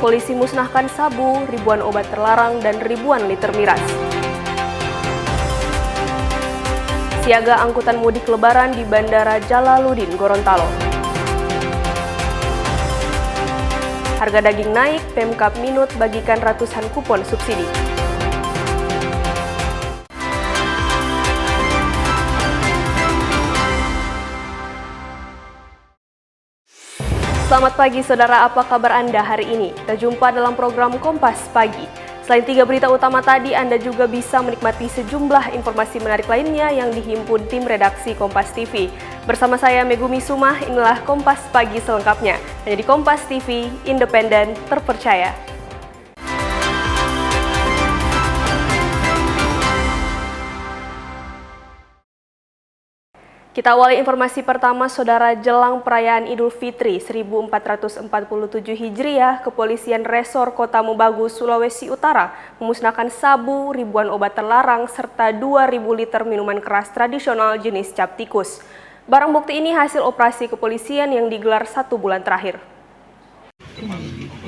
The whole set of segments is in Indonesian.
polisi musnahkan sabu, ribuan obat terlarang, dan ribuan liter miras. Siaga angkutan mudik lebaran di Bandara Jalaluddin, Gorontalo. Harga daging naik, Pemkab Minut bagikan ratusan kupon subsidi. Selamat pagi saudara, apa kabar Anda hari ini? Kita jumpa dalam program Kompas Pagi. Selain 3 berita utama tadi, Anda juga bisa menikmati sejumlah informasi menarik lainnya yang dihimpun tim redaksi Kompas TV. Bersama saya Megumi Sumah, inilah Kompas Pagi selengkapnya. Hanya di Kompas TV, independen, terpercaya. Kita awali informasi pertama, saudara. Jelang perayaan Idul Fitri 1447 Hijriah, Kepolisian Resor Kota Mobagu, Sulawesi Utara memusnahkan sabu, ribuan obat terlarang, serta 2.000 liter minuman keras tradisional jenis cap tikus. Barang bukti ini hasil operasi kepolisian yang digelar 1 bulan terakhir.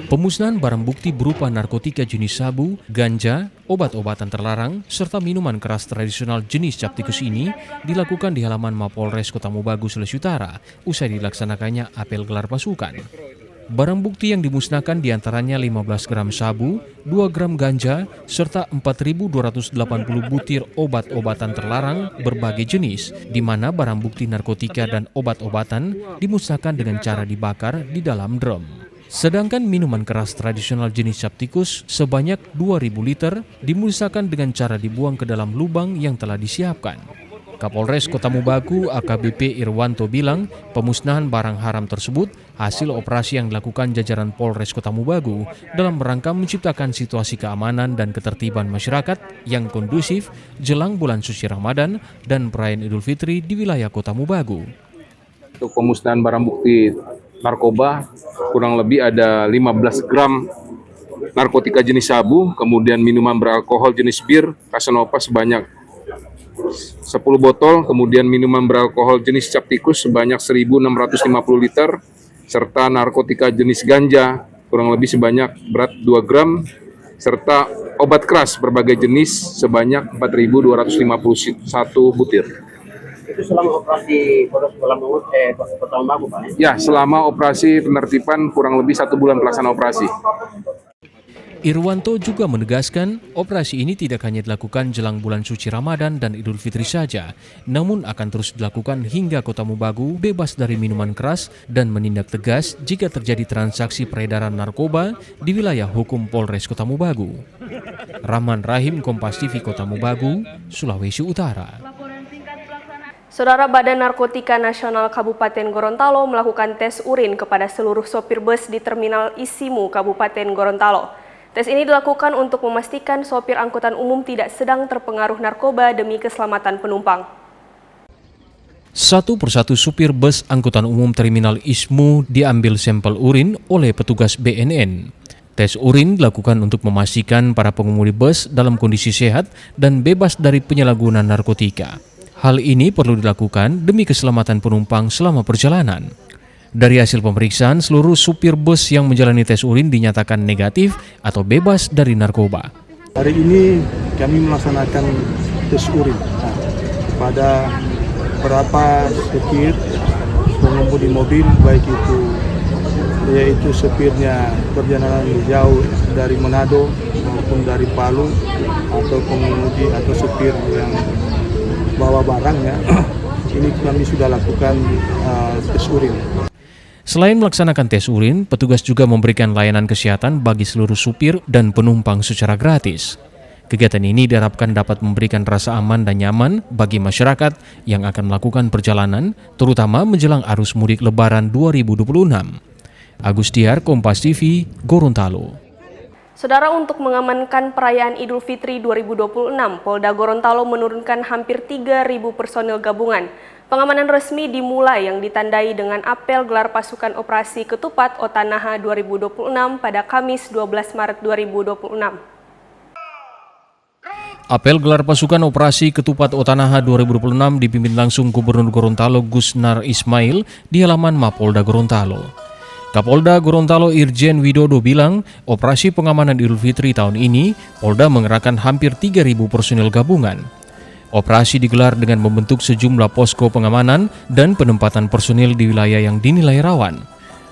Pemusnahan barang bukti berupa narkotika jenis sabu, ganja, obat-obatan terlarang, serta minuman keras tradisional jenis cap tikus ini dilakukan di halaman Mapolres Kota Mobagu, Sulawesi Utara, usai dilaksanakannya apel gelar pasukan. Barang bukti yang dimusnahkan diantaranya 15 gram sabu, 2 gram ganja, serta 4.280 butir obat-obatan terlarang berbagai jenis, di mana barang bukti narkotika dan obat-obatan dimusnahkan dengan cara dibakar di dalam drum. Sedangkan minuman keras tradisional jenis cap tikus sebanyak 2.000 liter dimusnahkan dengan cara dibuang ke dalam lubang yang telah disiapkan. Kapolres Kota Mobagu AKBP Irwanto bilang pemusnahan barang haram tersebut hasil operasi yang dilakukan jajaran Polres Kota Mobagu dalam rangka menciptakan situasi keamanan dan ketertiban masyarakat yang kondusif jelang bulan suci Ramadan dan perayaan Idul Fitri di wilayah Kota Mobagu. Untuk pemusnahan barang bukti narkoba, kurang lebih ada 15 gram narkotika jenis sabu, kemudian minuman beralkohol jenis bir, Casanova sebanyak 10 botol, kemudian minuman beralkohol jenis cap tikus sebanyak 1.650 liter, serta narkotika jenis ganja kurang lebih sebanyak berat 2 gram, serta obat keras berbagai jenis sebanyak 4.251 butir. Itu selama operasi Kota Mobagu, Pak? Ya, selama operasi penertiban kurang lebih 1 bulan pelaksanaan operasi. Irwanto juga menegaskan operasi ini tidak hanya dilakukan jelang bulan suci Ramadan dan Idul Fitri saja, namun akan terus dilakukan hingga Kota Mobagu bebas dari minuman keras dan menindak tegas jika terjadi transaksi peredaran narkoba di wilayah hukum Polres Kota Mobagu. Rahman Rahim, Kompas TV, Kota Mobagu, Sulawesi Utara. Saudara, Badan Narkotika Nasional Kabupaten Gorontalo melakukan tes urin kepada seluruh sopir bus di Terminal Isimu, Kabupaten Gorontalo. Tes ini dilakukan untuk memastikan sopir angkutan umum tidak sedang terpengaruh narkoba demi keselamatan penumpang. Satu persatu supir bus angkutan umum Terminal Ismu diambil sampel urin oleh petugas BNN. Tes urin dilakukan untuk memastikan para pengemudi bus dalam kondisi sehat dan bebas dari penyalahgunaan narkotika. Hal ini perlu dilakukan demi keselamatan penumpang selama perjalanan. Dari hasil pemeriksaan, seluruh supir bus yang menjalani tes urin dinyatakan negatif atau bebas dari narkoba. Hari ini kami melaksanakan tes urin pada beberapa supir pengemudi mobil, baik itu yaitu supirnya perjalanan jauh dari Manado maupun dari Palu, atau pengemudi atau supir yang bawa barangnya. Ini kami sudah lakukan tes urin. Selain melaksanakan tes urin, petugas juga memberikan layanan kesehatan bagi seluruh supir dan penumpang secara gratis. Kegiatan ini diharapkan dapat memberikan rasa aman dan nyaman bagi masyarakat yang akan melakukan perjalanan, terutama menjelang arus mudik Lebaran 2026. Agus Tiar, Kompas TV, Gorontalo. Saudara, untuk mengamankan perayaan Idul Fitri 2026, Polda Gorontalo menurunkan hampir 3.000 personil gabungan. Pengamanan resmi dimulai yang ditandai dengan apel gelar pasukan operasi Ketupat Otanaha 2026 pada Kamis 12 Maret 2026. Apel gelar pasukan operasi Ketupat Otanaha 2026 dipimpin langsung Gubernur Gorontalo Gusnar Ismail di halaman Mapolda Gorontalo. Kapolda Gorontalo Irjen Widodo bilang, operasi pengamanan Idul Fitri tahun ini, Polda mengerahkan hampir 3.000 personil gabungan. Operasi digelar dengan membentuk sejumlah posko pengamanan dan penempatan personil di wilayah yang dinilai rawan.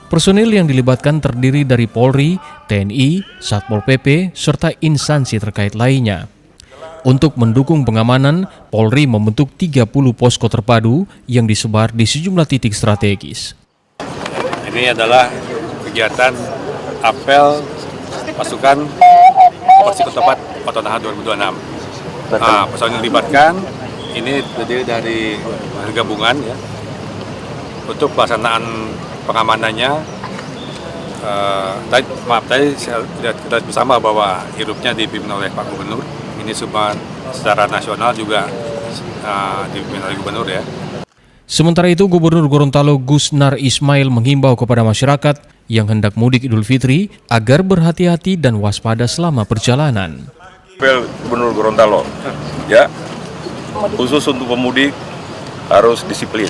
Personil yang dilibatkan terdiri dari Polri, TNI, Satpol PP, serta instansi terkait lainnya. Untuk mendukung pengamanan, Polri membentuk 30 posko terpadu yang disebar di sejumlah titik strategis. Ini adalah kegiatan apel pasukan Operasi Ketupat Ototahan 2026. Nah, personil yang dilibatkan ini terdiri dari gabungan ya. Untuk pelaksanaan pengamanannya, tadi kita bersama bahwa hidupnya dipimpin oleh Pak Gubernur. Ini secara nasional juga dipimpin oleh Gubernur ya. Sementara itu, Gubernur Gorontalo Gusnar Ismail menghimbau kepada masyarakat yang hendak mudik Idul Fitri agar berhati-hati dan waspada selama perjalanan. Apel Gubernur Gorontalo, ya, khusus untuk pemudik harus disiplin.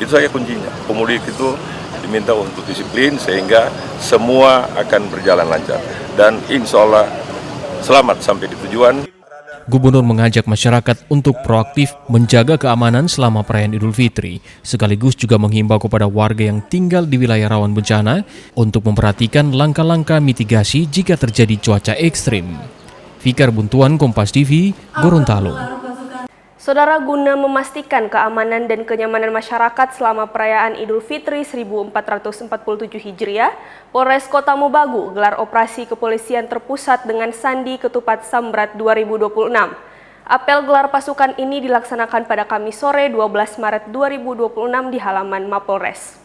Itu saja kuncinya. Pemudik itu diminta untuk disiplin sehingga semua akan berjalan lancar dan insya Allah selamat sampai di tujuan. Gubernur mengajak masyarakat untuk proaktif menjaga keamanan selama perayaan Idul Fitri, sekaligus juga menghimbau kepada warga yang tinggal di wilayah rawan bencana untuk memperhatikan langkah-langkah mitigasi jika terjadi cuaca ekstrim. Fikar Buntuan, Kompas TV, Gorontalo. Saudara, guna memastikan keamanan dan kenyamanan masyarakat selama perayaan Idul Fitri 1447 Hijriah, Polres Kota Mobagu gelar operasi kepolisian terpusat dengan Sandi Ketupat Samrat 2026. Apel gelar pasukan ini dilaksanakan pada Kamis sore 12 Maret 2026 di halaman Mapolres.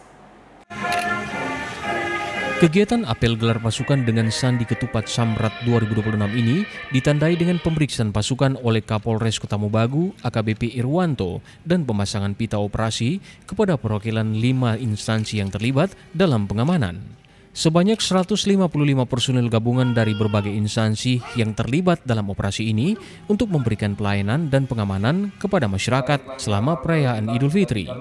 Kegiatan apel gelar pasukan dengan Sandi Ketupat Samrat 2026 ini ditandai dengan pemeriksaan pasukan oleh Kapolres Kota Mobagu, AKBP Irwanto, dan pemasangan pita operasi kepada perwakilan 5 instansi yang terlibat dalam pengamanan. Sebanyak 155 personil gabungan dari berbagai instansi yang terlibat dalam operasi ini untuk memberikan pelayanan dan pengamanan kepada masyarakat selama perayaan Idul Fitri.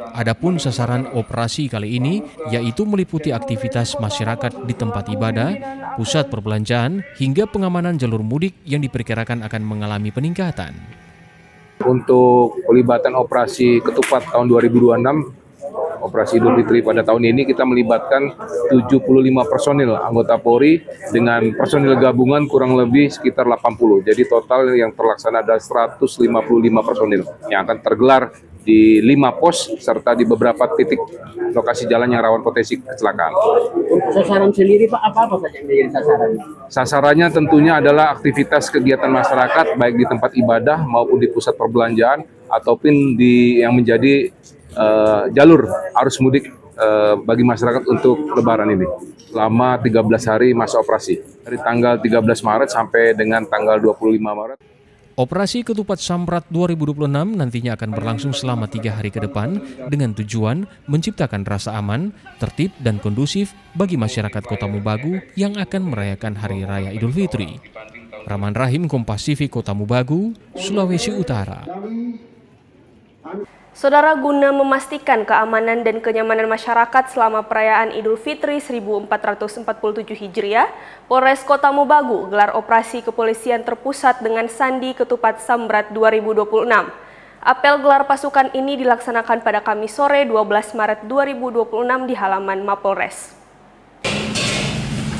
Adapun sasaran operasi kali ini yaitu meliputi aktivitas masyarakat di tempat ibadah, pusat perbelanjaan, hingga pengamanan jalur mudik yang diperkirakan akan mengalami peningkatan. Untuk pelibatan operasi Ketupat tahun 2026, operasi Idul Fitri pada tahun ini kita melibatkan 75 personil anggota Polri dengan personil gabungan kurang lebih sekitar 80. Jadi total yang terlaksana ada 155 personil yang akan tergelar di 5 pos serta di beberapa titik lokasi jalan yang rawan potensi kecelakaan. Untuk sasaran sendiri Pak, apa saja yang menjadi sasaran? Sasarannya tentunya adalah aktivitas kegiatan masyarakat baik di tempat ibadah maupun di pusat perbelanjaan ataupun di yang menjadi jalur arus mudik bagi masyarakat untuk Lebaran ini selama 13 hari masa operasi dari tanggal 13 Maret sampai dengan tanggal 25 Maret. Operasi Ketupat Samrat 2026 nantinya akan berlangsung selama 3 hari ke depan dengan tujuan menciptakan rasa aman, tertib, dan kondusif bagi masyarakat Kota Mobagu yang akan merayakan Hari Raya Idul Fitri. Rahman Rahim, Kompas TV, Kota Mobagu, Sulawesi Utara. Saudara, guna memastikan keamanan dan kenyamanan masyarakat selama perayaan Idul Fitri 1447 Hijriah, Polres Kota Mobagu gelar operasi kepolisian terpusat dengan Sandi Ketupat Samrat 2026. Apel gelar pasukan ini dilaksanakan pada Kamis sore 12 Maret 2026 di halaman Mapolres.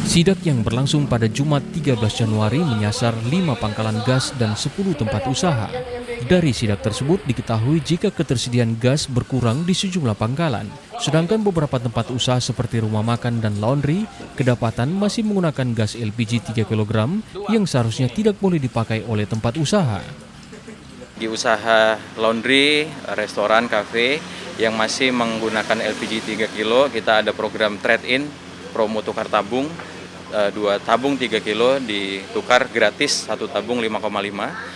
Sidak yang berlangsung pada Jumat 13 Januari menyasar 5 pangkalan gas dan 10 tempat usaha. Dari sidak tersebut diketahui jika ketersediaan gas berkurang di sejumlah pangkalan, sedangkan beberapa tempat usaha seperti rumah makan dan laundry kedapatan masih menggunakan gas LPG 3 kg yang seharusnya tidak boleh dipakai oleh tempat usaha. Di usaha laundry, restoran, kafe yang masih menggunakan LPG 3 kg, kita ada program trade-in, promo tukar tabung, 2 tabung 3 kg ditukar gratis, 1 tabung 5,5.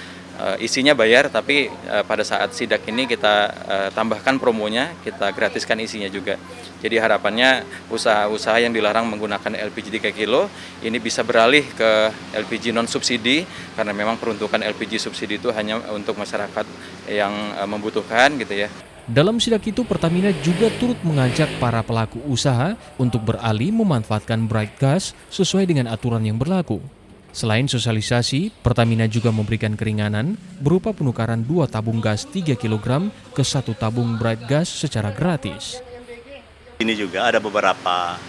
Isinya bayar, tapi pada saat sidak ini kita tambahkan promonya, kita gratiskan isinya juga. Jadi harapannya usaha-usaha yang dilarang menggunakan LPG 3 kg ini bisa beralih ke LPG non-subsidi, karena memang peruntukan LPG subsidi itu hanya untuk masyarakat yang membutuhkan gitu ya. Dalam sidak itu, Pertamina juga turut mengajak para pelaku usaha untuk beralih memanfaatkan bright gas sesuai dengan aturan yang berlaku. Selain sosialisasi, Pertamina juga memberikan keringanan berupa penukaran 2 tabung gas 3 kg ke 1 tabung bright gas secara gratis. Ini juga ada beberapa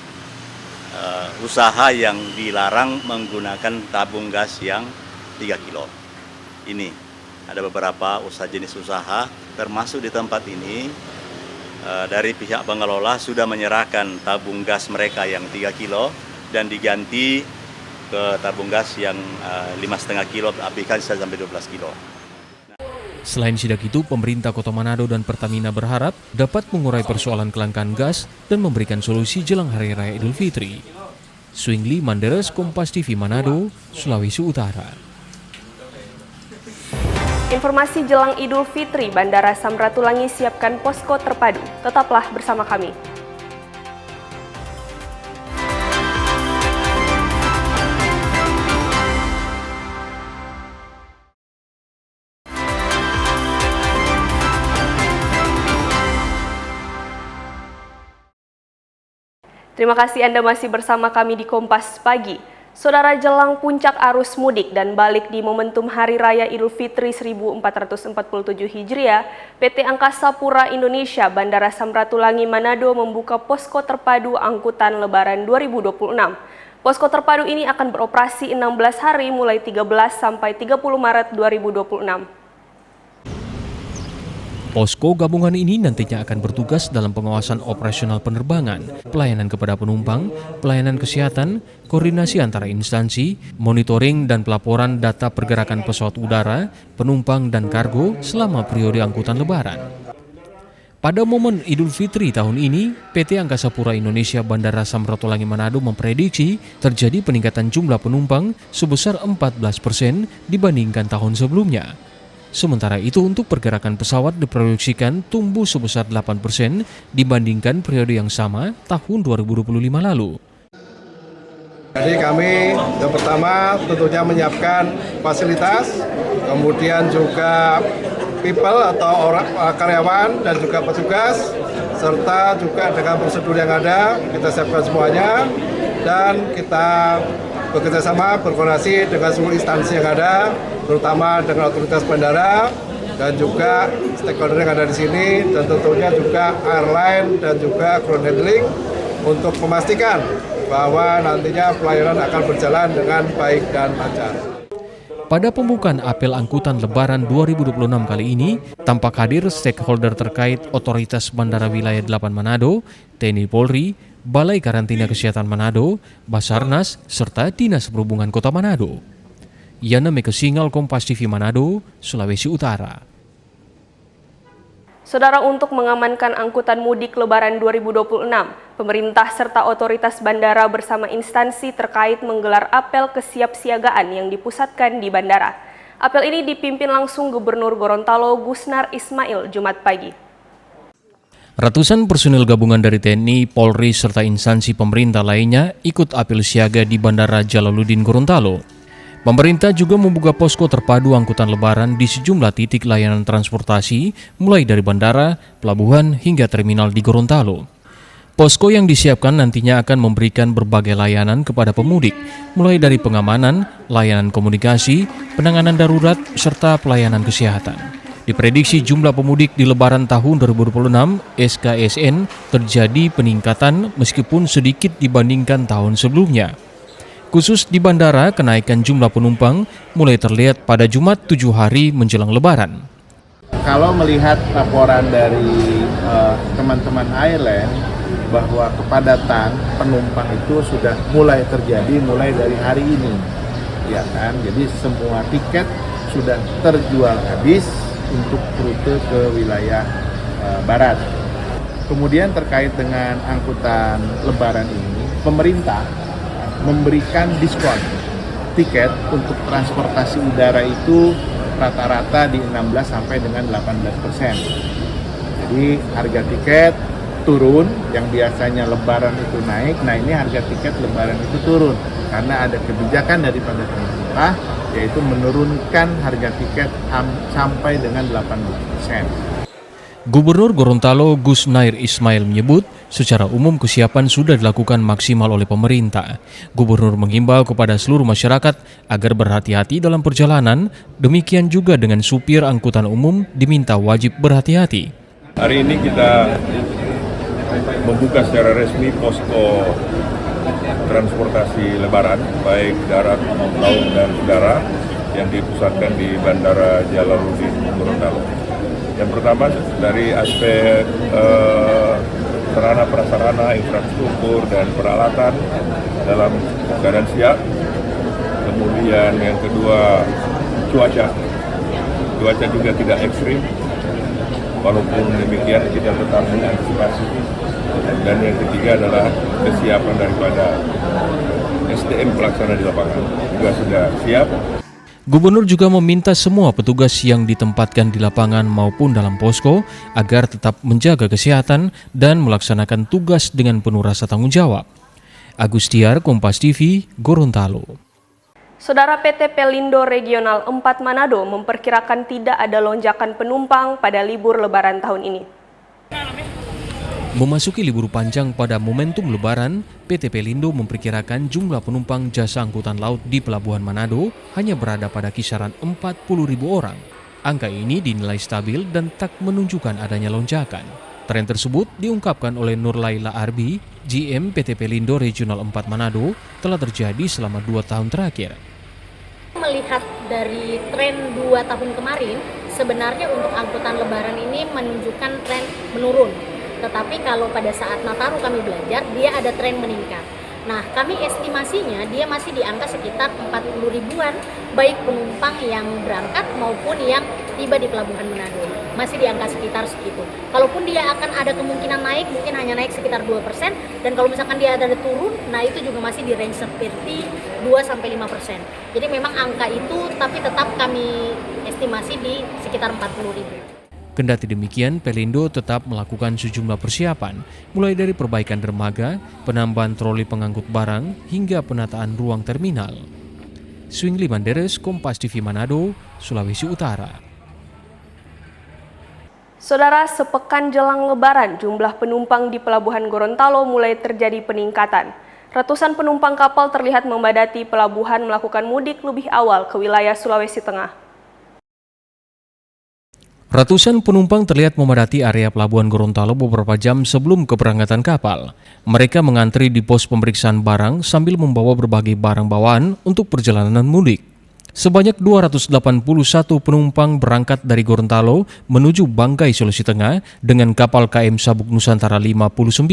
usaha yang dilarang menggunakan tabung gas yang 3 kilo. Ini ada beberapa jenis usaha, termasuk di tempat ini dari pihak pengelola sudah menyerahkan tabung gas mereka yang 3 kilo dan diganti ke tabung gas yang 5,5 kilo, aplikasi sampai 12 kilo. Selain sidak itu, pemerintah Kota Manado dan Pertamina berharap dapat mengurai persoalan kelangkaan gas dan memberikan solusi jelang Hari Raya Idul Fitri. Swingli Manderes, Kompas TV Manado, Sulawesi Utara. Informasi jelang Idul Fitri, Bandara Samratulangi siapkan posko terpadu. Tetaplah bersama kami. Terima kasih Anda masih bersama kami di Kompas Pagi. Saudara, jelang puncak arus mudik dan balik di momentum Hari Raya Idul Fitri 1447 Hijriah, PT Angkasa Pura Indonesia Bandara Samratulangi Manado membuka posko terpadu angkutan Lebaran 2026. Posko terpadu ini akan beroperasi 16 hari mulai 13 sampai 30 Maret 2026. Posko gabungan ini nantinya akan bertugas dalam pengawasan operasional penerbangan, pelayanan kepada penumpang, pelayanan kesehatan, koordinasi antara instansi, monitoring dan pelaporan data pergerakan pesawat udara, penumpang dan kargo selama periode angkutan Lebaran. Pada momen Idul Fitri tahun ini, PT Angkasa Pura Indonesia Bandara Samratulangi Manado memprediksi terjadi peningkatan jumlah penumpang sebesar 14% dibandingkan tahun sebelumnya. Sementara itu, untuk pergerakan pesawat diproyeksikan tumbuh sebesar 8% dibandingkan periode yang sama tahun 2025 lalu. Jadi kami yang pertama tentunya menyiapkan fasilitas, kemudian juga people atau orang karyawan dan juga petugas, serta juga dengan prosedur yang ada kita siapkan semuanya dan kita bekerjasama berkoordinasi dengan seluruh instansi yang ada, terutama dengan otoritas bandara dan juga stakeholder yang ada di sini, dan tentunya juga airline dan juga ground handling untuk memastikan bahwa nantinya pelayanan akan berjalan dengan baik dan lancar. Pada pembukaan apel angkutan Lebaran 2026 kali ini, tampak hadir stakeholder terkait Otoritas Bandara Wilayah 8 Manado, TNI Polri, Balai Karantina Kesehatan Manado, Basarnas, serta Dinas Perhubungan Kota Manado. Yana Mekesingal, Kompas TV Manado, Sulawesi Utara. Saudara, untuk mengamankan angkutan mudik Lebaran 2026, pemerintah serta otoritas bandara bersama instansi terkait menggelar apel kesiapsiagaan yang dipusatkan di bandara. Apel ini dipimpin langsung Gubernur Gorontalo Gusnar Ismail Jumat pagi. Ratusan personil gabungan dari TNI, Polri, serta instansi pemerintah lainnya ikut apel siaga di Bandara Jalaluddin Gorontalo. Pemerintah juga membuka posko terpadu angkutan Lebaran di sejumlah titik layanan transportasi, mulai dari bandara, pelabuhan, hingga terminal di Gorontalo. Posko yang disiapkan nantinya akan memberikan berbagai layanan kepada pemudik, mulai dari pengamanan, layanan komunikasi, penanganan darurat, serta pelayanan kesehatan. Diprediksi jumlah pemudik di Lebaran tahun 2026 SKSN terjadi peningkatan meskipun sedikit dibandingkan tahun sebelumnya. Khusus di bandara, kenaikan jumlah penumpang mulai terlihat pada Jumat 7 hari menjelang Lebaran. Kalau melihat laporan dari teman-teman airline bahwa kepadatan penumpang itu sudah mulai terjadi mulai dari hari ini, ya kan? Jadi semua tiket sudah terjual habis untuk rute ke wilayah barat. Kemudian terkait dengan angkutan Lebaran ini, pemerintah memberikan diskon tiket untuk transportasi udara itu rata-rata di 16 sampai dengan 18%. Jadi harga tiket turun, yang biasanya Lebaran itu naik, nah ini harga tiket Lebaran itu turun karena ada kebijakan daripada pemerintah, yaitu menurunkan harga tiket sampai dengan 80%. Gubernur Gorontalo Gus Nair Ismail menyebut, secara umum kesiapan sudah dilakukan maksimal oleh pemerintah. Gubernur menghimbau kepada seluruh masyarakat agar berhati-hati dalam perjalanan, demikian juga dengan supir angkutan umum diminta wajib berhati-hati. Hari ini kita membuka secara resmi posko transportasi Lebaran, baik darat, laut, dan udara yang dipusatkan di Bandara Jalaluddin Gorontalo. Yang pertama dari aspek sarana prasarana, infrastruktur, dan peralatan dalam keadaan siap. Kemudian yang kedua cuaca juga tidak ekstrim. Walaupun demikian kita tetap mengantisipasi. Dan yang ketiga adalah kesiapan daripada SDM pelaksana di lapangan juga sudah siap. Gubernur juga meminta semua petugas yang ditempatkan di lapangan maupun dalam posko agar tetap menjaga kesehatan dan melaksanakan tugas dengan penuh rasa tanggung jawab. Agus Tiar, Kompas TV, Gorontalo. Saudara, PT Pelindo Regional 4 Manado memperkirakan tidak ada lonjakan penumpang pada libur Lebaran tahun ini. Memasuki libur panjang pada momentum Lebaran, PT Pelindo memperkirakan jumlah penumpang jasa angkutan laut di Pelabuhan Manado hanya berada pada kisaran 40.000 orang. Angka ini dinilai stabil dan tak menunjukkan adanya lonjakan. Tren tersebut diungkapkan oleh Nur Laila Arbi, GM PT Pelindo Regional 4 Manado, telah terjadi selama 2 tahun terakhir. Melihat dari tren 2 tahun kemarin, sebenarnya untuk angkutan Lebaran ini menunjukkan tren menurun. Tetapi kalau pada saat Nataru kami belajar, dia ada tren meningkat. Nah, kami estimasinya dia masih di angka sekitar 40 ribuan, baik penumpang yang berangkat maupun yang tiba di Pelabuhan Manado. Masih di angka sekitar segitu. Kalaupun dia akan ada kemungkinan naik, mungkin hanya naik sekitar 2%, dan kalau misalkan dia ada turun, nah itu juga masih di range seperti 2-5%. Jadi memang angka itu, tapi tetap kami estimasi di sekitar 40 ribu. Kendati demikian, Pelindo tetap melakukan sejumlah persiapan, mulai dari perbaikan dermaga, penambahan troli pengangkut barang, hingga penataan ruang terminal. Swingli Manderes, Kompas TV Manado, Sulawesi Utara. Saudara, sepekan jelang Lebaran, jumlah penumpang di Pelabuhan Gorontalo mulai terjadi peningkatan. Ratusan penumpang kapal terlihat membadati pelabuhan melakukan mudik lebih awal ke wilayah Sulawesi Tengah. Ratusan penumpang terlihat memadati area Pelabuhan Gorontalo beberapa jam sebelum keberangkatan kapal. Mereka mengantri di pos pemeriksaan barang sambil membawa berbagai barang bawaan untuk perjalanan mudik. Sebanyak 281 penumpang berangkat dari Gorontalo menuju Banggai, Sulawesi Tengah dengan kapal KM Sabuk Nusantara 59.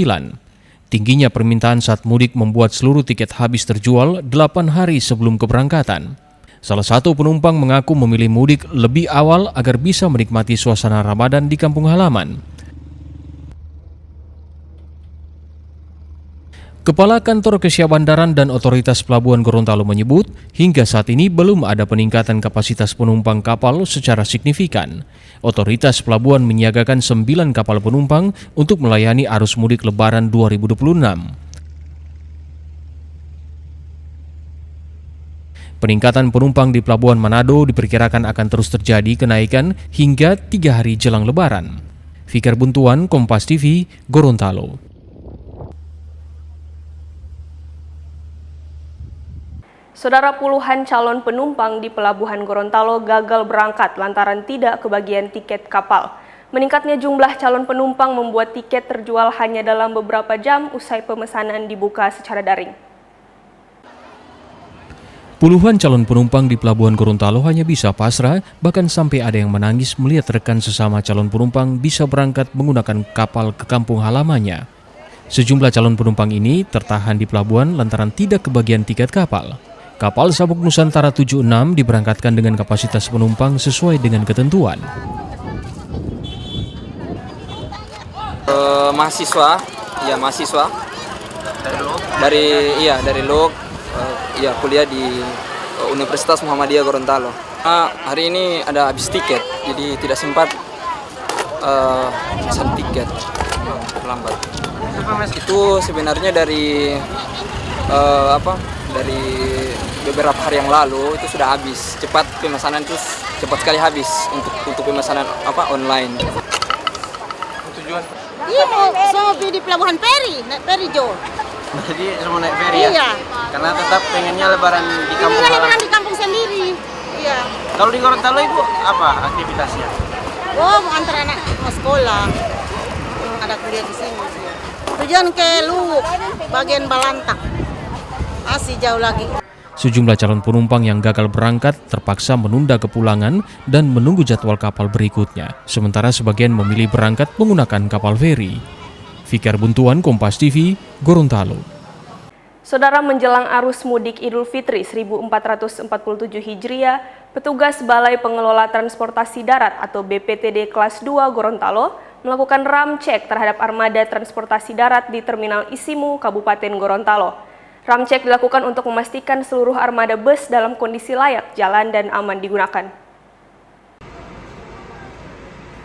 Tingginya permintaan saat mudik membuat seluruh tiket habis terjual 8 hari sebelum keberangkatan. Salah satu penumpang mengaku memilih mudik lebih awal agar bisa menikmati suasana Ramadan di kampung halaman. Kepala Kantor Kesyahbandaran dan Otoritas Pelabuhan Gorontalo menyebut, hingga saat ini belum ada peningkatan kapasitas penumpang kapal secara signifikan. Otoritas Pelabuhan menyiagakan 9 kapal penumpang untuk melayani arus mudik Lebaran 2026. Peningkatan penumpang di Pelabuhan Manado diperkirakan akan terus terjadi kenaikan hingga 3 hari jelang Lebaran. Fikar Buntuan, Kompas TV, Gorontalo. Saudara, puluhan calon penumpang di Pelabuhan Gorontalo gagal berangkat lantaran tidak kebagian tiket kapal. Meningkatnya jumlah calon penumpang membuat tiket terjual hanya dalam beberapa jam usai pemesanan dibuka secara daring. Puluhan calon penumpang di Pelabuhan Gorontalo hanya bisa pasrah, bahkan sampai ada yang menangis melihat rekan sesama calon penumpang bisa berangkat menggunakan kapal ke kampung halamannya. Sejumlah calon penumpang ini tertahan di pelabuhan lantaran tidak kebagian tiket kapal. Kapal Sabuk Nusantara 76 diberangkatkan dengan kapasitas penumpang sesuai dengan ketentuan. Mahasiswa dari LOG, kuliah di Universitas Muhammadiyah Gorontalo. Hari ini ada habis tiket, jadi tidak sempat pesan tiket, terlambat. Itu sebenarnya dari beberapa hari yang lalu itu sudah habis. Cepat pemesanan itu cepat sekali habis untuk pemesanan online. Iya, mau di Pelabuhan Peri, naik Peri Jo. Jadi semua naik ferry ya? Iya. Karena tetap pengennya lebaran di kampung Iya, halaman. lebaran di kampung sendiri. Iya. Kalau di Gorontalo Ibu apa aktivitasnya? Oh, mau antar anak mau sekolah. Ada kuliah di sini. Tujuan ke Luwuk, bagian Balantak. Masih jauh lagi. Sejumlah calon penumpang yang gagal berangkat terpaksa menunda kepulangan dan menunggu jadwal kapal berikutnya. Sementara sebagian memilih berangkat menggunakan kapal feri. Fikar Buntuan, Kompas TV, Gorontalo. Saudara, menjelang arus mudik Idul Fitri 1447 Hijriah, petugas Balai Pengelola Transportasi Darat atau BPTD kelas 2 Gorontalo melakukan ramcek terhadap armada transportasi darat di Terminal Isimu, Kabupaten Gorontalo. Ramcek dilakukan untuk memastikan seluruh armada bus dalam kondisi layak jalan dan aman digunakan.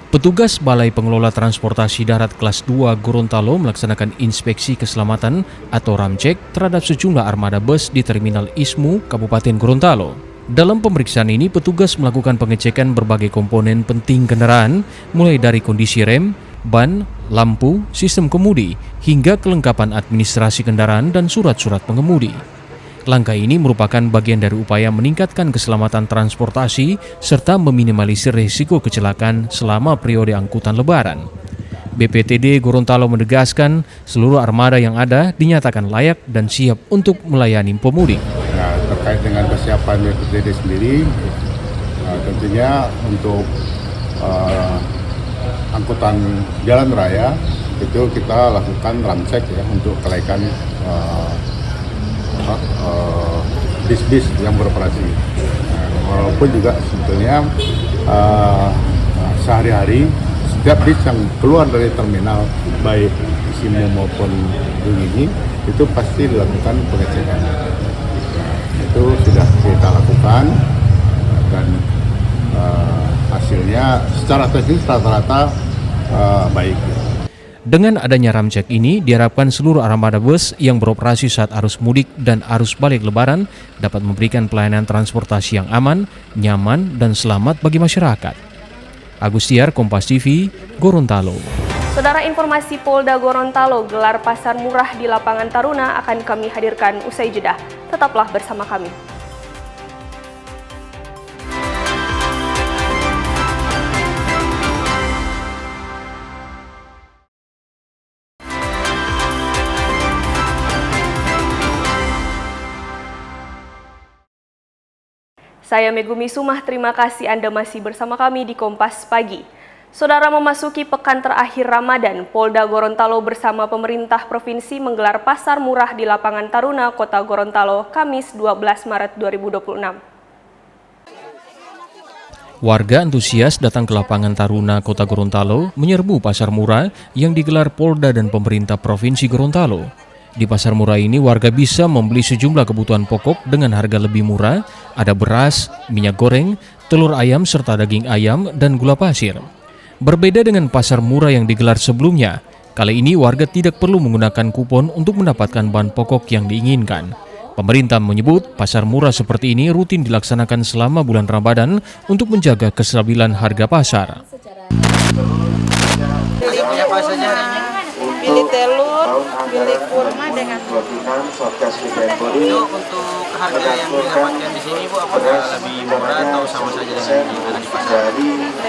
Petugas Balai Pengelola Transportasi Darat kelas 2 Gorontalo melaksanakan inspeksi keselamatan atau ramcek terhadap sejumlah armada bus di Terminal Ismu, Kabupaten Gorontalo. Dalam pemeriksaan ini, petugas melakukan pengecekan berbagai komponen penting kendaraan, mulai dari kondisi rem, ban, lampu, sistem kemudi, hingga kelengkapan administrasi kendaraan dan surat-surat pengemudi. Langkah ini merupakan bagian dari upaya meningkatkan keselamatan transportasi serta meminimalisir risiko kecelakaan selama periode angkutan Lebaran. BPTD Gorontalo menegaskan seluruh armada yang ada dinyatakan layak dan siap untuk melayani pemudik. Nah, terkait dengan persiapan BPTD sendiri, tentunya untuk angkutan jalan raya itu kita lakukan ramcek ya untuk kelaikan bis-bis yang beroperasi. Walaupun juga sebetulnya sehari-hari setiap bis yang keluar dari terminal baik Isimu maupun Dungi itu pasti dilakukan pengecekan. Itu sudah kita lakukan dan hasilnya secara teknis rata-rata baik. Dengan adanya ramcek ini, diharapkan seluruh armada bus yang beroperasi saat arus mudik dan arus balik Lebaran dapat memberikan pelayanan transportasi yang aman, nyaman, dan selamat bagi masyarakat. Agustiar, Kompas TV, Gorontalo. Saudara, informasi Polda Gorontalo gelar pasar murah di lapangan Taruna akan kami hadirkan usai jeda. Tetaplah bersama kami. Saya Megumi Sumah, terima kasih Anda masih bersama kami di Kompas Pagi. Saudara, memasuki pekan terakhir Ramadan, Polda Gorontalo bersama pemerintah provinsi menggelar pasar murah di lapangan Taruna, Kota Gorontalo, Kamis 12 Maret 2026. Warga antusias datang ke lapangan Taruna, Kota Gorontalo, menyerbu pasar murah yang digelar Polda dan pemerintah Provinsi Gorontalo. Di pasar murah ini warga bisa membeli sejumlah kebutuhan pokok dengan harga lebih murah, ada beras, minyak goreng, telur ayam serta daging ayam dan gula pasir. Berbeda dengan pasar murah yang digelar sebelumnya, kali ini warga tidak perlu menggunakan kupon untuk mendapatkan bahan pokok yang diinginkan. Pemerintah menyebut pasar murah seperti ini rutin dilaksanakan selama bulan Ramadan untuk menjaga kestabilan harga pasar. Pilih apa saja hari ini? Pilih telur, pilih kurma dengan Itu untuk harga yang didapatkan di sini, Bu, apakah lebih murah atau sama saja dengan yang ada di pasar?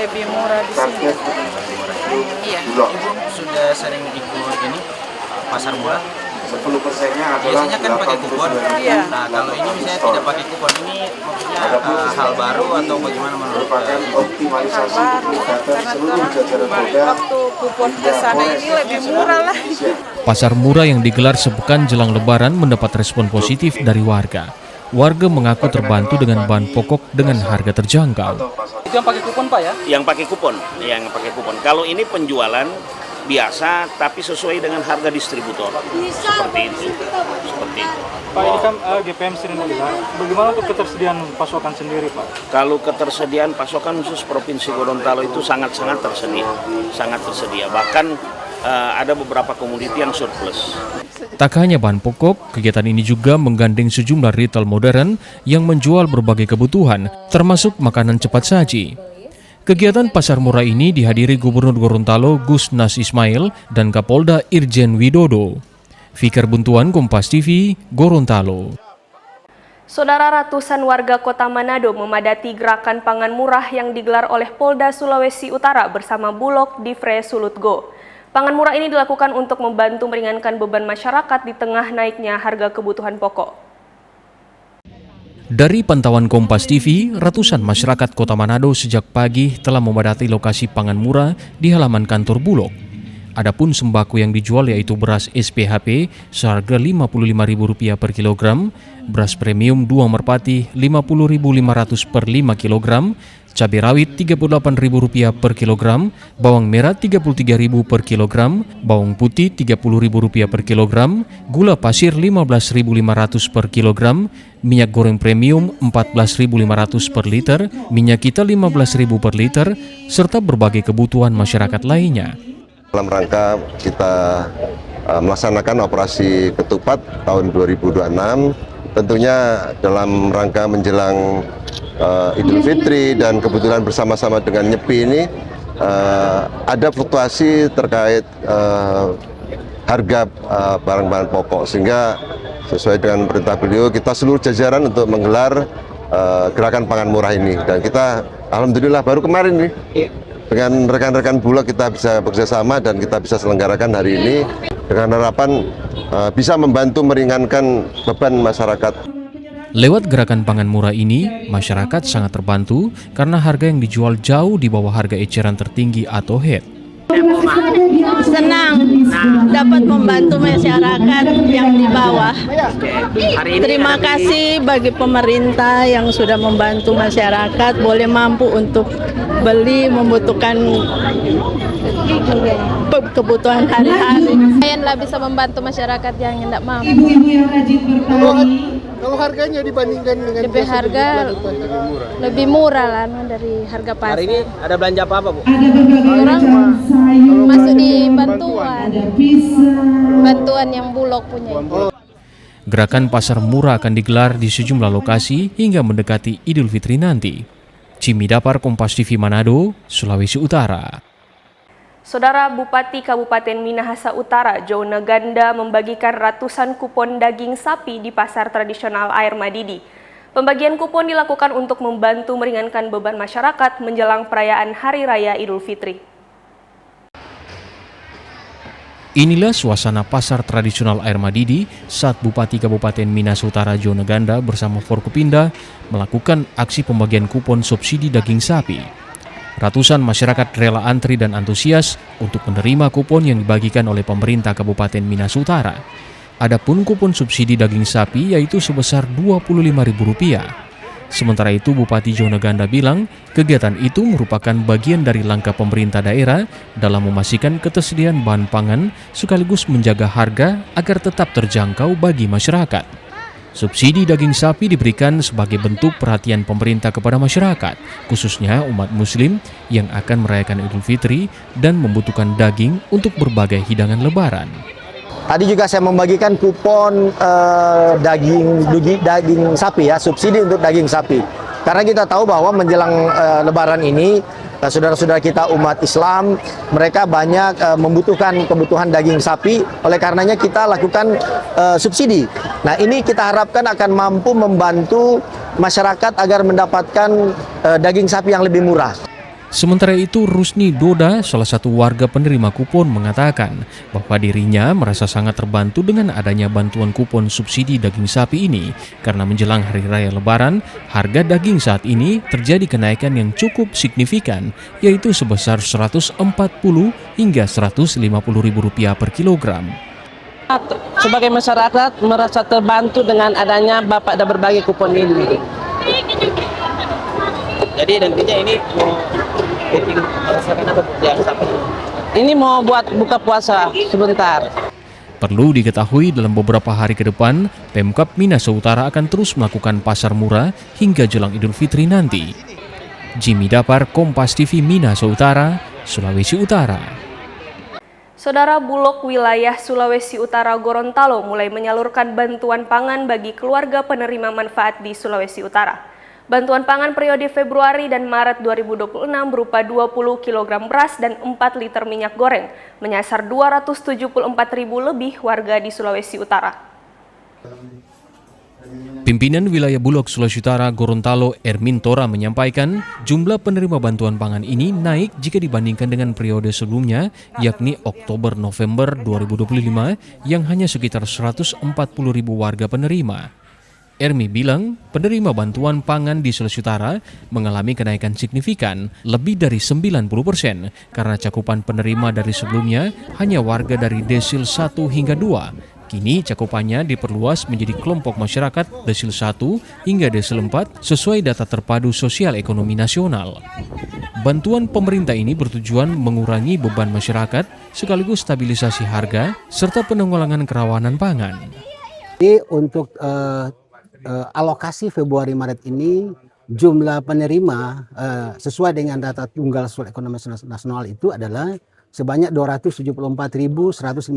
lebih murah di sini. Iya. Ibu sudah sering ikut ini pasar murah? 10%-nya Biasanya kan pakai kupon. Iya. Nah, kalau ini misalnya tidak pakai kupon, ini maksudnya hal baru atau bagaimana menurut Ibu? optimalisasi Baru, karena waktu kupon ke sana ini lebih murah lah. Pasar murah yang digelar sepekan jelang Lebaran mendapat respon positif dari warga. Warga mengaku terbantu dengan bahan pokok dengan harga terjangkau. Itu yang pakai kupon, Pak, ya? Yang pakai kupon. Kalau ini penjualan biasa tapi sesuai dengan harga distributor. Seperti itu. Pak, ini kan GPM sering dibilang, bagaimana untuk ketersediaan pasokan sendiri, Pak? Kalau ketersediaan pasokan khusus Provinsi Gorontalo itu sangat tersedia. Bahkan ada beberapa komoditi yang surplus. Tak hanya bahan pokok, kegiatan ini juga menggandeng sejumlah retail modern yang menjual berbagai kebutuhan, termasuk makanan cepat saji. Kegiatan pasar murah ini dihadiri Gubernur Gorontalo Gus Nas Ismail dan Kapolda Irjen Widodo. Fikar Buntuan, Kompas TV, Gorontalo. Saudara, ratusan warga Kota Manado memadati gerakan pangan murah yang digelar oleh Polda Sulawesi Utara bersama Bulog di Fre Sulutgo. Pangan murah ini dilakukan untuk membantu meringankan beban masyarakat di tengah naiknya harga kebutuhan pokok. Dari pantauan Kompas TV, ratusan masyarakat Kota Manado sejak pagi telah memadati lokasi pangan murah di halaman kantor Bulog. Adapun sembako yang dijual yaitu beras SPHP seharga Rp55.000 per kilogram, beras premium 2 merpati Rp50.500 per 5 kilogram, cabai rawit Rp38.000 per kilogram, bawang merah Rp33.000 per kilogram, bawang putih Rp30.000 per kilogram, gula pasir Rp15.500 per kilogram, minyak goreng premium Rp14.500 per liter, minyak kita Rp15.000 per liter, serta berbagai kebutuhan masyarakat lainnya. Dalam rangka kita melaksanakan operasi ketupat tahun 2026, tentunya dalam rangka menjelang Idul Fitri dan kebetulan bersama-sama dengan Nyepi ini ada fluktuasi terkait harga barang-barang pokok, sehingga sesuai dengan perintah beliau kita seluruh jajaran untuk menggelar gerakan pangan murah ini, dan kita alhamdulillah baru kemarin nih dengan rekan-rekan Bulog kita bisa bekerjasama dan kita bisa selenggarakan hari ini dengan harapan bisa membantu meringankan beban masyarakat. Lewat gerakan pangan murah ini, masyarakat sangat terbantu karena harga yang dijual jauh di bawah harga eceran tertinggi atau HET. Senang dapat membantu masyarakat yang di bawah. Terima kasih bagi pemerintah yang sudah membantu masyarakat boleh mampu untuk beli, membutuhkan kebutuhan hari-hari. Lumayanlah bisa membantu masyarakat yang tidak mampu. Kalau harganya dibandingkan dengan lebih harga lebih murah lah dari harga pasar. Hari ini ada belanja apa Bu? Orang masuk di bantuan yang Bulog punya. Gerakan pasar murah akan digelar di sejumlah lokasi hingga mendekati Idul Fitri nanti. Jimmy Dapar, Kompas TV Manado, Sulawesi Utara. Saudara, Bupati Kabupaten Minahasa Utara, Jona Ganda, membagikan ratusan kupon daging sapi di pasar tradisional Air Madidi. Pembagian kupon dilakukan untuk membantu meringankan beban masyarakat menjelang perayaan Hari Raya Idul Fitri. Inilah suasana pasar tradisional Air Madidi saat Bupati Kabupaten Minahasa Utara Jona Ganda bersama Forkopimda melakukan aksi pembagian kupon subsidi daging sapi. Ratusan masyarakat rela antri dan antusias untuk menerima kupon yang dibagikan oleh pemerintah Kabupaten Minahasa Utara. Adapun kupon subsidi daging sapi yaitu sebesar Rp25.000. Sementara itu, Bupati Jona Ganda bilang kegiatan itu merupakan bagian dari langkah pemerintah daerah dalam memastikan ketersediaan bahan pangan sekaligus menjaga harga agar tetap terjangkau bagi masyarakat. Subsidi daging sapi diberikan sebagai bentuk perhatian pemerintah kepada masyarakat, khususnya umat muslim yang akan merayakan Idul Fitri dan membutuhkan daging untuk berbagai hidangan lebaran. Tadi juga saya membagikan kupon daging sapi ya, subsidi untuk daging sapi. Karena kita tahu bahwa menjelang lebaran ini saudara-saudara kita umat Islam, mereka banyak membutuhkan kebutuhan daging sapi, oleh karenanya kita lakukan subsidi. Nah, ini kita harapkan akan mampu membantu masyarakat agar mendapatkan daging sapi yang lebih murah. Sementara itu, Rusni Doda, salah satu warga penerima kupon, mengatakan bahwa dirinya merasa sangat terbantu dengan adanya bantuan kupon subsidi daging sapi ini, karena menjelang Hari Raya Lebaran, harga daging saat ini terjadi kenaikan yang cukup signifikan, yaitu sebesar Rp140 hingga Rp150.000 per kilogram. Sebagai masyarakat merasa terbantu dengan adanya Bapak dan berbagi kupon ini. Jadi nantinya ini mau ini mau buat buka puasa sebentar. Perlu diketahui dalam beberapa hari ke depan, Pemkab Minahasa Utara akan terus melakukan pasar murah hingga jelang Idul Fitri nanti. Jimmy Dapar, Kompas TV Minahasa Utara, Sulawesi Utara. Saudara, Bulog wilayah Sulawesi Utara Gorontalo mulai menyalurkan bantuan pangan bagi keluarga penerima manfaat di Sulawesi Utara. Bantuan pangan periode Februari dan Maret 2026 berupa 20 kg beras dan 4 liter minyak goreng menyasar 274.000 lebih warga di Sulawesi Utara. Pimpinan wilayah Bulog Sulawesi Utara Gorontalo Ermin Tora menyampaikan jumlah penerima bantuan pangan ini naik jika dibandingkan dengan periode sebelumnya, yakni Oktober-November 2025 yang hanya sekitar 140.000 warga penerima. Ermi bilang penerima bantuan pangan di Sulawesi Utara mengalami kenaikan signifikan lebih dari 90% karena cakupan penerima dari sebelumnya hanya warga dari desil 1 hingga 2. Kini cakupannya diperluas menjadi kelompok masyarakat desil 1 hingga desil 4 sesuai data terpadu sosial ekonomi nasional. Bantuan pemerintah ini bertujuan mengurangi beban masyarakat sekaligus stabilisasi harga serta penanggulangan kerawanan pangan. Jadi untuk alokasi Februari-Maret ini jumlah penerima sesuai dengan data tunggal sosial ekonomi nasional itu adalah sebanyak 274.156.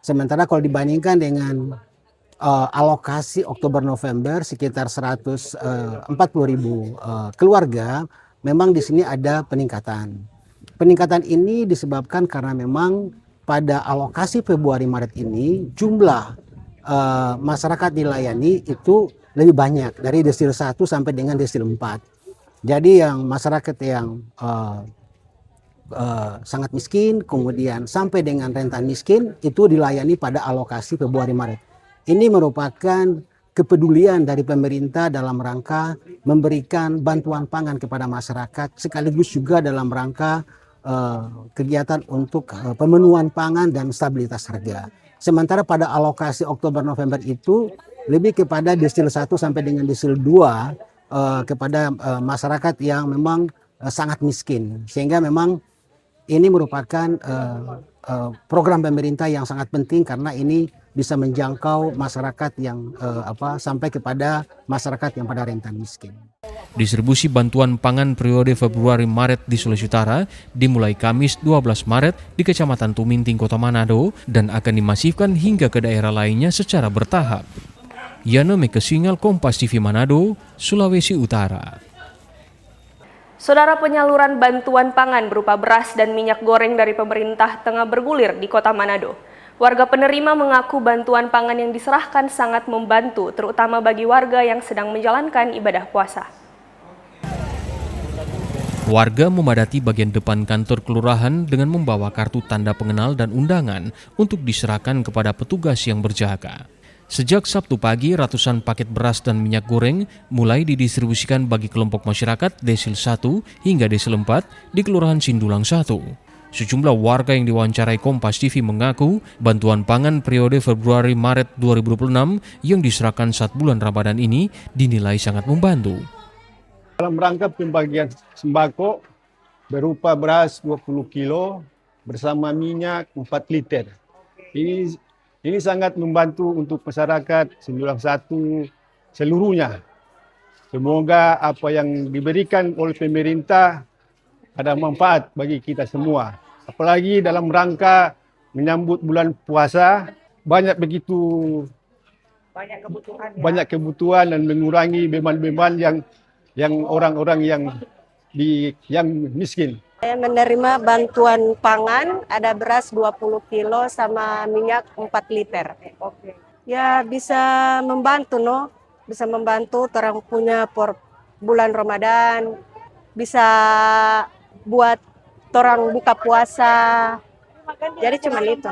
Sementara kalau dibandingkan dengan alokasi Oktober-November sekitar 140.000 keluarga, memang di sini ada peningkatan. Peningkatan ini disebabkan karena memang pada alokasi Februari-Maret ini jumlah masyarakat dilayani itu lebih banyak dari desil 1 sampai dengan desil 4. Jadi yang masyarakat yang sangat miskin, kemudian sampai dengan rentan miskin itu dilayani pada alokasi Februari-Maret. Ini merupakan kepedulian dari pemerintah dalam rangka memberikan bantuan pangan kepada masyarakat sekaligus juga dalam rangka kegiatan untuk pemenuhan pangan dan stabilitas harga. Sementara pada alokasi Oktober-November itu lebih kepada desil 1 sampai dengan desil 2 kepada masyarakat yang memang sangat miskin, sehingga memang ini merupakan program pemerintah yang sangat penting karena ini bisa menjangkau masyarakat yang sampai kepada masyarakat yang pada rentan miskin. Distribusi bantuan pangan periode Februari-Maret di Sulawesi Utara dimulai Kamis 12 Maret di Kecamatan Tuminting, Kota Manado dan akan dimasifkan hingga ke daerah lainnya secara bertahap. Yana Mekesingal, Kompas TV Manado, Sulawesi Utara. Saudara, penyaluran bantuan pangan berupa beras dan minyak goreng dari pemerintah tengah bergulir di Kota Manado. Warga penerima mengaku bantuan pangan yang diserahkan sangat membantu, terutama bagi warga yang sedang menjalankan ibadah puasa. Warga memadati bagian depan kantor kelurahan dengan membawa kartu tanda pengenal dan undangan untuk diserahkan kepada petugas yang berjaga. Sejak Sabtu pagi, ratusan paket beras dan minyak goreng mulai didistribusikan bagi kelompok masyarakat desil 1 hingga desil 4 di Kelurahan Sindulang 1. Sejumlah warga yang diwawancarai Kompas TV mengaku bantuan pangan periode Februari-Maret 2026 yang diserahkan saat bulan Ramadan ini dinilai sangat membantu. Dalam rangka pembagian sembako berupa beras 20 kilo bersama minyak 4 liter. Ini sangat membantu untuk masyarakat Sindulang 1 seluruhnya. Semoga apa yang diberikan oleh pemerintah ada manfaat bagi kita semua. Apalagi dalam rangka menyambut bulan puasa, banyak kebutuhan dan mengurangi beban-beban yang orang-orang yang miskin. Saya menerima bantuan pangan, ada beras 20 kilo sama minyak 4 liter. Oke. Ya bisa membantu bisa membantu orang punya bulan Ramadan, bisa buat orang buka puasa. Jadi cuma itu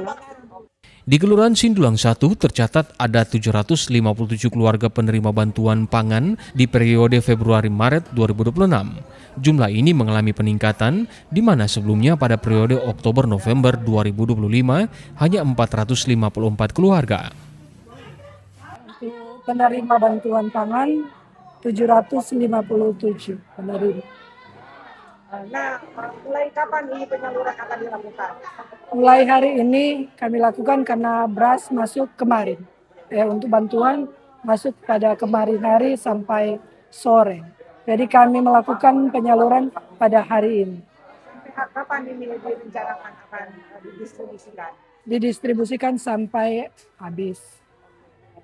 Di Kelurahan Sindulang 1 tercatat ada 757 keluarga penerima bantuan pangan di periode Februari-Maret 2026. Jumlah ini mengalami peningkatan, di mana sebelumnya pada periode Oktober-November 2025 hanya 454 keluarga. Penerima bantuan pangan 757 penerima. Nah, mulai kapan ini penyaluran akan dilakukan? Mulai hari ini kami lakukan karena beras masuk kemarin. Untuk bantuan masuk pada kemarin hari sampai sore. Jadi kami melakukan penyaluran pada hari ini. Kapan ini direncanakan akan didistribusikan? Didistribusikan sampai habis.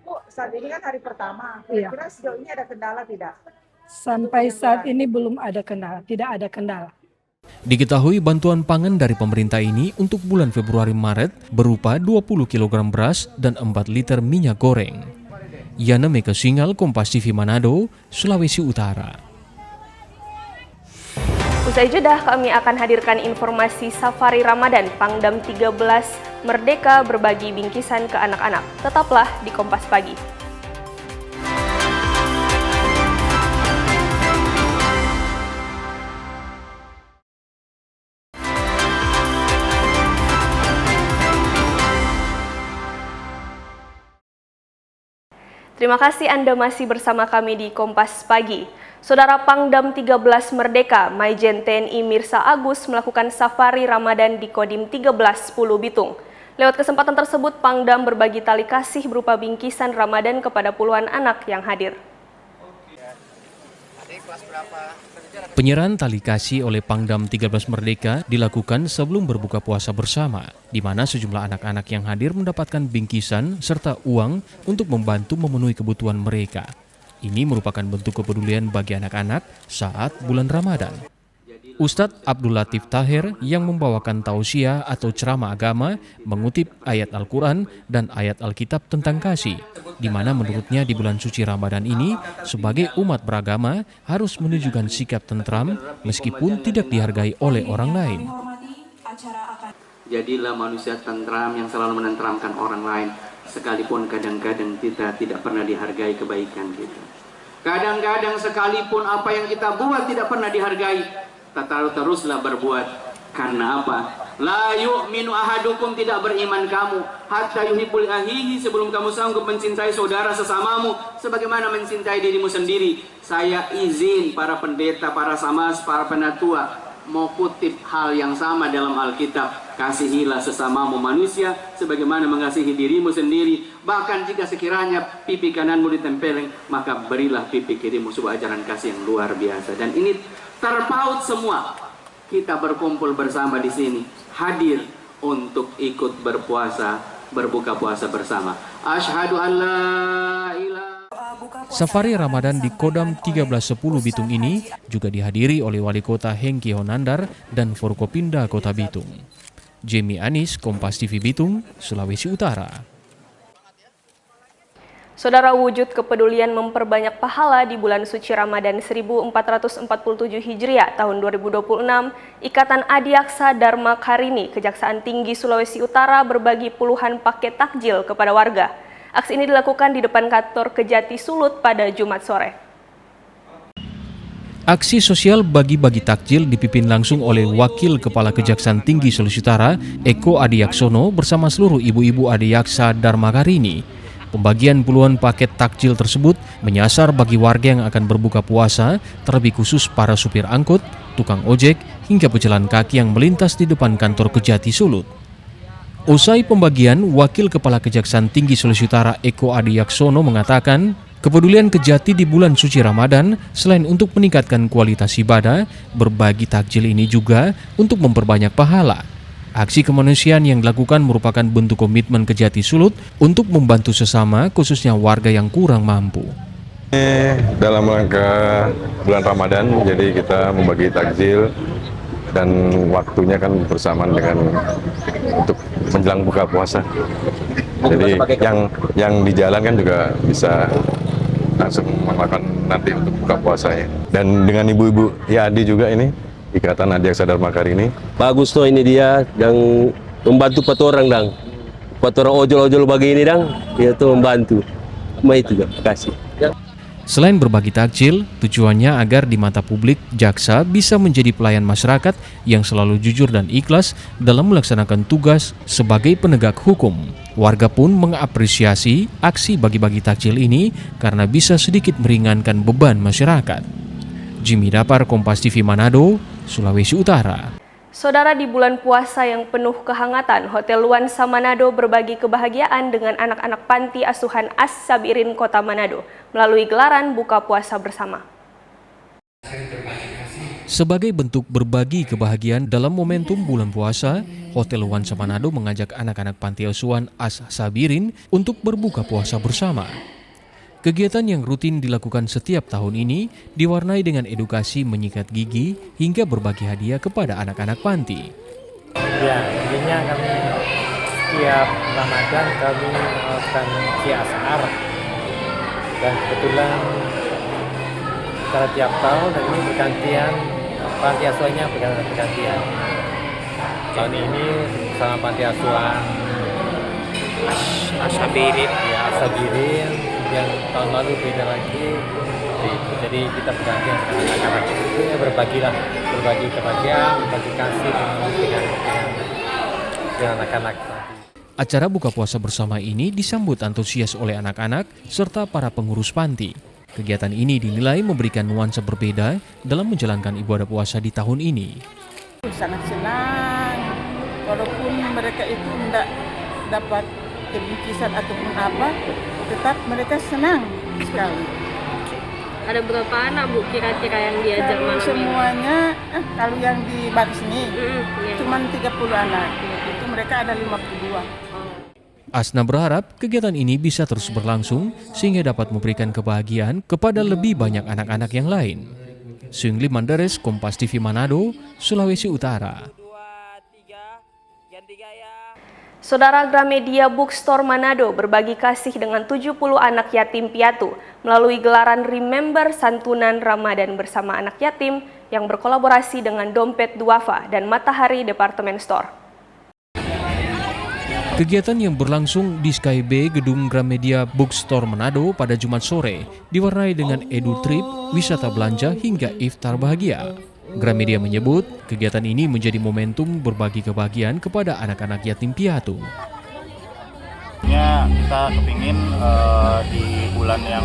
Bu, saat ini kan hari pertama. Iya. Kira sejauh ini ada kendala tidak? Sampai saat ini belum ada kendala, tidak ada kendala. Diketahui bantuan pangan dari pemerintah ini untuk bulan Februari-Maret berupa 20 kg beras dan 4 liter minyak goreng. Yana Meka Singal, Kompas TV Manado, Sulawesi Utara. Usai jeda, kami akan hadirkan informasi Safari Ramadan Pangdam 13 Merdeka berbagi bingkisan ke anak-anak. Tetaplah di Kompas Pagi. Terima kasih Anda masih bersama kami di Kompas Pagi. Saudara Pangdam 13 Merdeka, Maijen TNI Mirsa Agus melakukan safari Ramadan di Kodim 13 10 Bitung. Lewat kesempatan tersebut, Pangdam berbagi tali kasih berupa bingkisan Ramadan kepada puluhan anak yang hadir. Penyerahan tali kasih oleh Pangdam 13 Merdeka dilakukan sebelum berbuka puasa bersama, di mana sejumlah anak-anak yang hadir mendapatkan bingkisan serta uang untuk membantu memenuhi kebutuhan mereka. Ini merupakan bentuk kepedulian bagi anak-anak saat bulan Ramadan. Ustadz Abdul Latif Tahir yang membawakan tausiah atau ceramah agama mengutip ayat Al-Quran dan ayat Alkitab tentang kasih, di mana menurutnya di bulan suci Ramadan ini sebagai umat beragama harus menunjukkan sikap tentram meskipun tidak dihargai oleh orang lain. Jadilah manusia tentram yang selalu menenteramkan orang lain, sekalipun kadang-kadang kita tidak pernah dihargai kebaikan kita. Kadang-kadang sekalipun apa yang kita buat tidak pernah dihargai, teruslah berbuat. Karena apa? La yu'minu ahadukum, tidak beriman kamu hatta yuhibbul ahihi, sebelum kamu sanggup mencintai saudara sesamamu sebagaimana mencintai dirimu sendiri. Saya izin para pendeta, para samas, para penatua mau kutip hal yang sama dalam Alkitab. Kasihilah sesamamu manusia sebagaimana mengasihi dirimu sendiri. Bahkan jika sekiranya pipi kananmu ditempeleng, maka berilah pipi kirimu. Sebuah ajaran kasih yang luar biasa. Dan ini terpaut semua. Kita berkumpul bersama di sini, hadir untuk ikut berpuasa, berbuka puasa bersama. Asyhadu an la ilaha. Safari Ramadan di Kodam 1310 Bitung ini juga dihadiri oleh Wali Kota Hengki Honandar dan Forkopimda Kota Bitung. Jamie Anis, Kompas TV Bitung, Sulawesi Utara. Saudara, wujud kepedulian memperbanyak pahala di bulan suci Ramadan 1447 Hijriah tahun 2026, Ikatan Adiaksa Dharma Karini Kejaksaan Tinggi Sulawesi Utara berbagi puluhan paket takjil kepada warga. Aksi ini dilakukan di depan kantor Kejati Sulut pada Jumat sore. Aksi sosial bagi-bagi takjil dipimpin langsung oleh Wakil Kepala Kejaksaan Tinggi Sulawesi Utara, Eko Adiaksono, bersama seluruh ibu-ibu Adiaksa Dharma Karini. Pembagian puluhan paket takjil tersebut menyasar bagi warga yang akan berbuka puasa, terlebih khusus para supir angkut, tukang ojek, hingga pejalan kaki yang melintas di depan kantor Kejati Sulut. Usai pembagian, Wakil Kepala Kejaksaan Tinggi Sulawesi Utara Eko Adiaksono mengatakan, kepedulian Kejati di bulan suci Ramadan selain untuk meningkatkan kualitas ibadah, berbagi takjil ini juga untuk memperbanyak pahala. Aksi kemanusiaan yang dilakukan merupakan bentuk komitmen Kejati Sulut untuk membantu sesama, khususnya warga yang kurang mampu. Dalam rangka bulan Ramadan, jadi kita membagi takjil dan waktunya kan bersamaan dengan untuk menjelang buka puasa. Jadi yang di jalan kan juga bisa langsung melakukan nanti untuk buka puasanya. Dan dengan ibu-ibu Adi juga ini, Ikatan Adiaksa Dharma Karini. Bagus tuh ini dia yang membantu orang dang. Orang ojol-ojol begini dang, dia tuh membantu. Itu juga, kasih. Selain berbagi takjil, tujuannya agar di mata publik jaksa bisa menjadi pelayan masyarakat yang selalu jujur dan ikhlas dalam melaksanakan tugas sebagai penegak hukum. Warga pun mengapresiasi aksi bagi-bagi takjil ini karena bisa sedikit meringankan beban masyarakat. Jimmy Dapar, Kompas TV Manado, Sulawesi Utara. Saudara, di bulan puasa yang penuh kehangatan, Hotel Luansa Manado berbagi kebahagiaan dengan anak-anak panti asuhan As-Sabirin Kota Manado melalui gelaran buka puasa bersama. Sebagai bentuk berbagi kebahagiaan dalam momentum bulan puasa, Hotel Luansa Manado mengajak anak-anak panti asuhan As-Sabirin untuk berbuka puasa bersama. Kegiatan yang rutin dilakukan setiap tahun ini diwarnai dengan edukasi menyikat gigi hingga berbagi hadiah kepada anak-anak panti. Ya, intinya kami setiap Ramadan kami melakukan CSR dan kebetulan secara tiap tahun dan ini bergantian, panti asuhannya bergantian. Tahun ini sama panti asuhan Asabirin, yang tahun lalu beda lagi. Jadi kita bergantian dengan anak-anak itu berbagi kebahagiaan, berbagi kasih dengan anak-anak. Acara buka puasa bersama ini disambut antusias oleh anak-anak serta para pengurus panti. Kegiatan ini dinilai memberikan nuansa berbeda dalam menjalankan ibadah puasa di tahun ini. Sangat senang, walaupun mereka itu tidak dapat kebingkisan ataupun apa, tetap mereka senang sekali. Ada berapa anak Bu kira-kira yang diajak malam ini? Semuanya, kalau yang di baris ini cuma 30 anak, itu mereka ada 52. Asna berharap kegiatan ini bisa terus berlangsung sehingga dapat memberikan kebahagiaan kepada lebih banyak anak-anak yang lain. Suingli Mandares, Kompas TV Manado, Sulawesi Utara. Saudara, Gramedia Bookstore Manado berbagi kasih dengan 70 anak yatim piatu melalui gelaran Remember Santunan Ramadan bersama anak yatim yang berkolaborasi dengan Dompet Duafa dan Matahari Department Store. Kegiatan yang berlangsung di Sky B Gedung Gramedia Bookstore Manado pada Jumat sore diwarnai dengan edu trip, wisata belanja hingga iftar bahagia. Gramedia menyebut kegiatan ini menjadi momentum berbagi kebahagiaan kepada anak-anak yatim piatu. Kita kepingin di bulan yang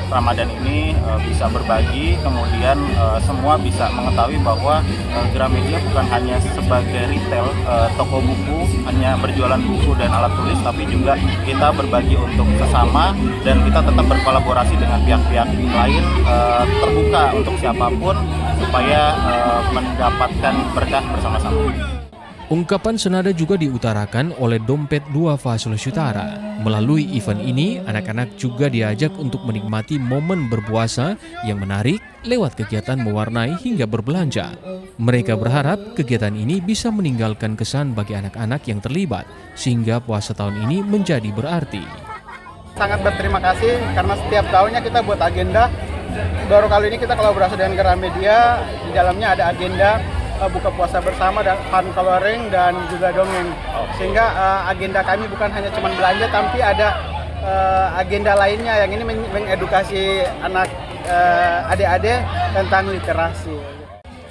Ramadan ini bisa berbagi, kemudian semua bisa mengetahui bahwa Gramedia bukan hanya sebagai retail toko buku, hanya berjualan buku dan alat tulis, tapi juga kita berbagi untuk sesama dan kita tetap berkolaborasi dengan pihak-pihak lain, terbuka untuk siapapun supaya mendapatkan berkah bersama-sama. Ungkapan senada juga diutarakan oleh Dompet Duafa Sulawesi Utara. Melalui event ini, anak-anak juga diajak untuk menikmati momen berpuasa yang menarik lewat kegiatan mewarnai hingga berbelanja. Mereka berharap kegiatan ini bisa meninggalkan kesan bagi anak-anak yang terlibat, sehingga puasa tahun ini menjadi berarti. Sangat berterima kasih karena setiap tahunnya kita buat agenda. Baru kali ini kita kolaborasi dengan Gramedia, di dalamnya ada agenda buka puasa bersama dan fun coloring dan juga dongeng, sehingga agenda kami bukan hanya cuma belanja tapi ada agenda lainnya yang ini mengedukasi anak adik-adik tentang literasi.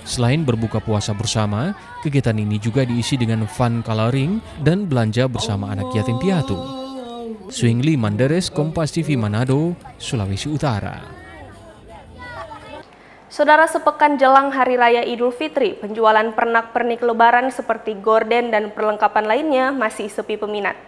Selain berbuka puasa bersama, kegiatan ini juga diisi dengan fun coloring dan belanja bersama anak yatim piatu. Suingli Mandares, Kompas TV Manado, Sulawesi Utara. Saudara, sepekan jelang Hari Raya Idul Fitri, penjualan pernak-pernik lebaran seperti gorden dan perlengkapan lainnya masih sepi peminat.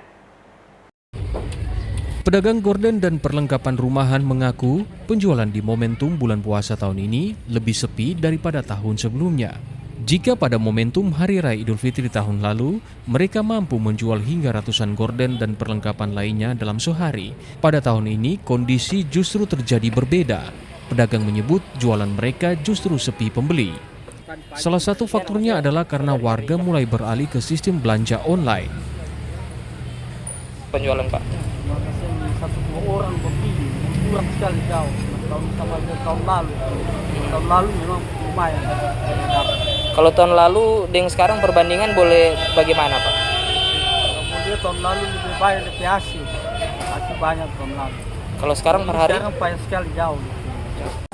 Pedagang gorden dan perlengkapan rumahan mengaku penjualan di momentum bulan puasa tahun ini lebih sepi daripada tahun sebelumnya. Jika pada momentum Hari Raya Idul Fitri tahun lalu, mereka mampu menjual hingga ratusan gorden dan perlengkapan lainnya dalam sehari. Pada tahun ini, kondisi justru terjadi berbeda. Pedagang menyebut jualan mereka justru sepi pembeli. Salah satu faktornya adalah karena warga mulai beralih ke sistem belanja online. Penjualan Pak? Satu dua orang pembeli, kurang sekali jauh. Tahun lalu. Tahun lalu memang lumayan. Kalau tahun lalu dengan sekarang perbandingan boleh bagaimana Pak? Kemudian tahun lalu lebih banyak lebih hasil banyak tahun lalu. Kalau sekarang per hari? Sekarang banyak sekali jauh.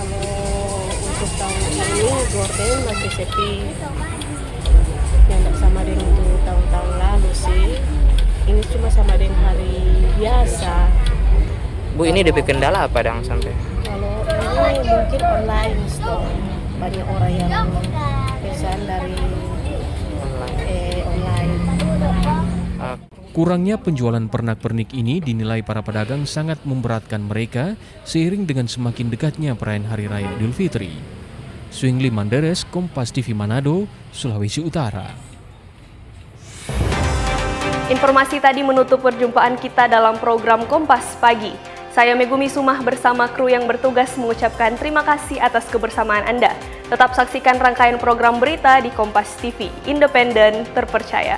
Untuk tahun ini gorden masih sepi, yang tidak sama dengan tahun-tahun lalu sih. Ini cuma sama dengan hari biasa. Bu, ini ada kendala apa dong sampai? Kalau ini mungkin online store, banyak orang yang pesan dari online. Kurangnya penjualan pernak-pernik ini dinilai para pedagang sangat memberatkan mereka seiring dengan semakin dekatnya perayaan Hari Raya Idul Fitri. Suingli Mandares, Kompas TV Manado, Sulawesi Utara. Informasi tadi menutup perjumpaan kita dalam program Kompas Pagi. Saya Megumi Sumah bersama kru yang bertugas mengucapkan terima kasih atas kebersamaan Anda. Tetap saksikan rangkaian program berita di Kompas TV, independen, terpercaya.